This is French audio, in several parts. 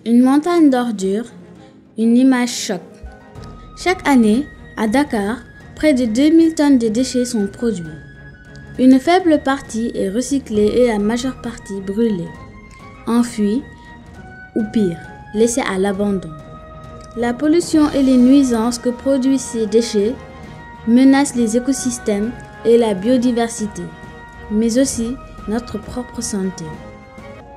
Une montagne d'ordures, une image choc. Chaque année, à Dakar, près de 2000 tonnes de déchets sont produits. Une faible partie est recyclée et la majeure partie brûlée, enfouie ou pire, laissée à l'abandon. La pollution et les nuisances que produisent ces déchets menacent les écosystèmes et la biodiversité, mais aussi notre propre santé.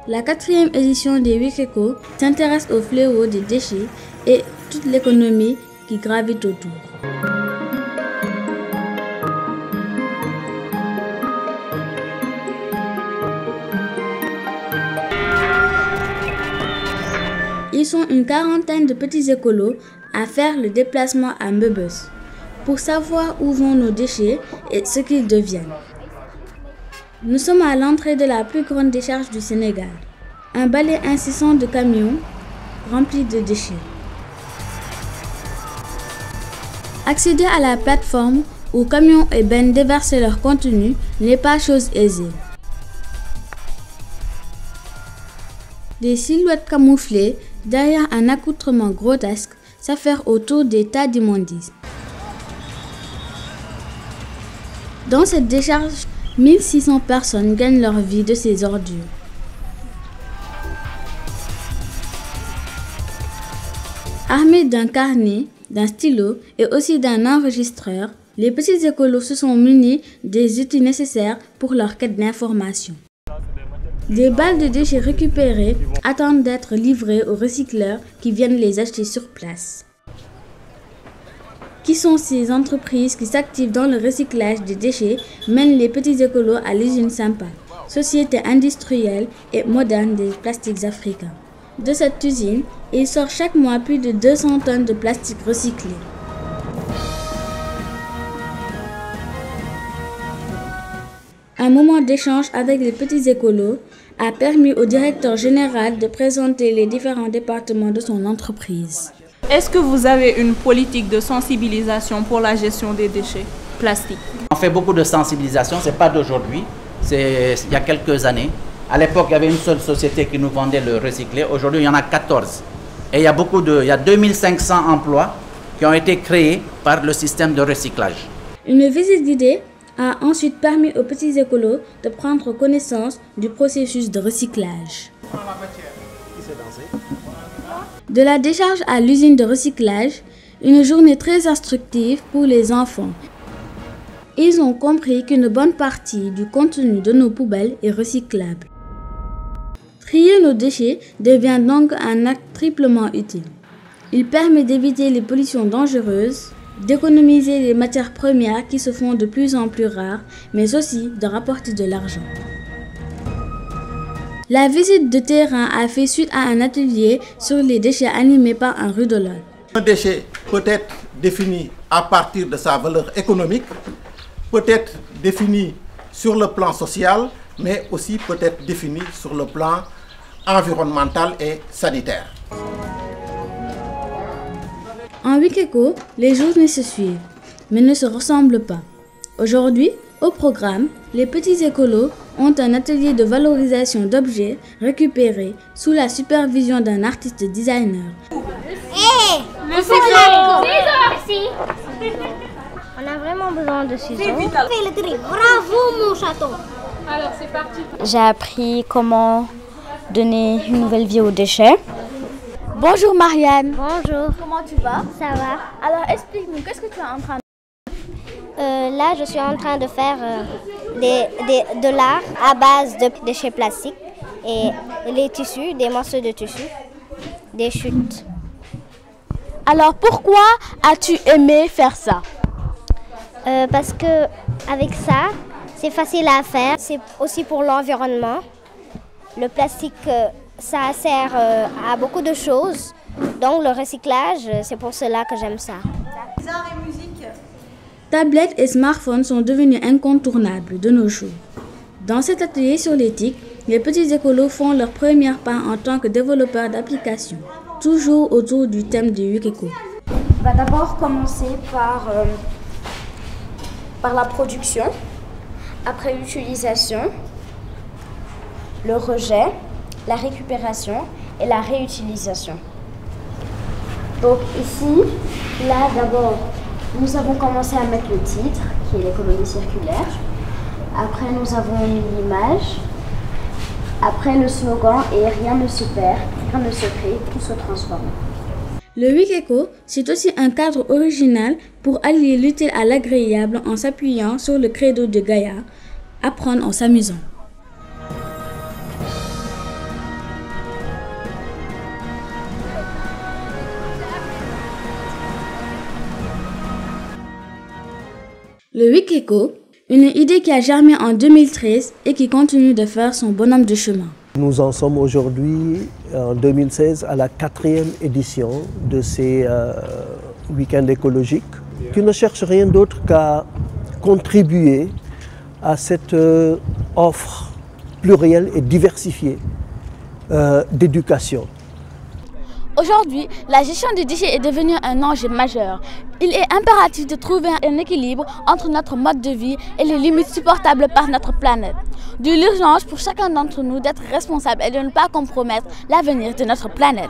La 4e édition des Week Eco s'intéresse au fléau des déchets et toute l'économie qui gravite autour. Ils sont une quarantaine de petits écolos à faire le déplacement à Mbebes pour savoir où vont nos déchets et ce qu'ils deviennent. Nous sommes à l'entrée de la plus grande décharge du Sénégal, un balai incessant de camions remplis de déchets. Accéder à la plateforme où camions et bennes déversent leur contenu n'est pas chose aisée. Des silhouettes camouflées derrière un accoutrement grotesque s'affairent autour des tas d'immondices. Dans cette décharge, 1600 personnes gagnent leur vie de ces ordures. Armés d'un carnet, d'un stylo et aussi d'un enregistreur, les petits écolos se sont munis des outils nécessaires pour leur quête d'information. Des balles de déchets récupérées attendent d'être livrées aux recycleurs qui viennent les acheter sur place. Qui sont ces entreprises qui s'activent dans le recyclage des déchets mènent les petits écolos à l'usine Sampa, société industrielle et moderne des plastiques africains. De cette usine, il sort chaque mois plus de 200 tonnes de plastique recyclé. Un moment d'échange avec les petits écolos a permis au directeur général de présenter les différents départements de son entreprise. Est-ce que vous avez une politique de sensibilisation pour la gestion des déchets plastiques? On fait beaucoup de sensibilisation, ce n'est pas d'aujourd'hui, c'est il y a quelques années. À l'époque, il y avait une seule société qui nous vendait le recyclé. Aujourd'hui, il y en a 14. Et il y a 2500 emplois qui ont été créés par le système de recyclage. Une visite guidée a ensuite permis aux petits écolos de prendre connaissance du processus de recyclage. De la décharge à l'usine de recyclage, une journée très instructive pour les enfants. Ils ont compris qu'une bonne partie du contenu de nos poubelles est recyclable. Trier nos déchets devient donc un acte triplement utile. Il permet d'éviter les pollutions dangereuses, d'économiser les matières premières qui se font de plus en plus rares, mais aussi de rapporter de l'argent. La visite de terrain a fait suite à un atelier sur les déchets animé par un rudologue. Un déchet peut être défini à partir de sa valeur économique, peut être défini sur le plan social, mais aussi peut être défini sur le plan environnemental et sanitaire. En Week Eco, les journées se suivent, mais ne se ressemblent pas. Aujourd'hui, au programme, les petits écolos ont un atelier de valorisation d'objets récupérés sous la supervision d'un artiste designer. Hey, le ciseau! Merci. On a vraiment besoin de ciseaux. Fais le tri. Bravo mon chaton. Alors c'est parti. J'ai appris comment donner une nouvelle vie aux déchets. Bonjour Marianne. Bonjour. Comment tu vas? Ça va. Alors explique-nous, qu'est-ce que tu es en train de là, je suis en train de faire de l'art à base de déchets plastiques et les tissus, des morceaux de tissus, des chutes. Alors pourquoi as-tu aimé faire ça? Parce que avec ça, c'est facile à faire. C'est aussi pour l'environnement. Le plastique, ça sert à beaucoup de choses. Donc le recyclage, c'est pour cela que j'aime ça. Arts et musique. Tablettes et smartphones sont devenus incontournables de nos jours. Dans cet atelier sur l'éthique, les petits écolos font leur première pas en tant que développeurs d'applications, toujours autour du thème du Week Eco. On va d'abord commencer par la production, après l'utilisation, le rejet, la récupération et la réutilisation. Donc ici, là d'abord, nous avons commencé à mettre le titre, qui est l'économie circulaire. Après, nous avons mis l'image. Après, le slogan et rien ne se perd, rien ne se crée, tout se transforme. Le Wikeko, c'est aussi un cadre original pour allier l'utile à l'agréable en s'appuyant sur le credo de Gaïa, apprendre en s'amusant. Le Wikeko, une idée qui a germé en 2013 et qui continue de faire son bonhomme de chemin. Nous en sommes aujourd'hui, en 2016, à la 4e édition de ces week-ends écologiques qui ne cherchent rien d'autre qu'à contribuer à cette offre plurielle et diversifiée d'éducation. Aujourd'hui, la gestion des déchets est devenue un enjeu majeur. Il est impératif de trouver un équilibre entre notre mode de vie et les limites supportables par notre planète. De l'urgence pour chacun d'entre nous d'être responsable et de ne pas compromettre l'avenir de notre planète.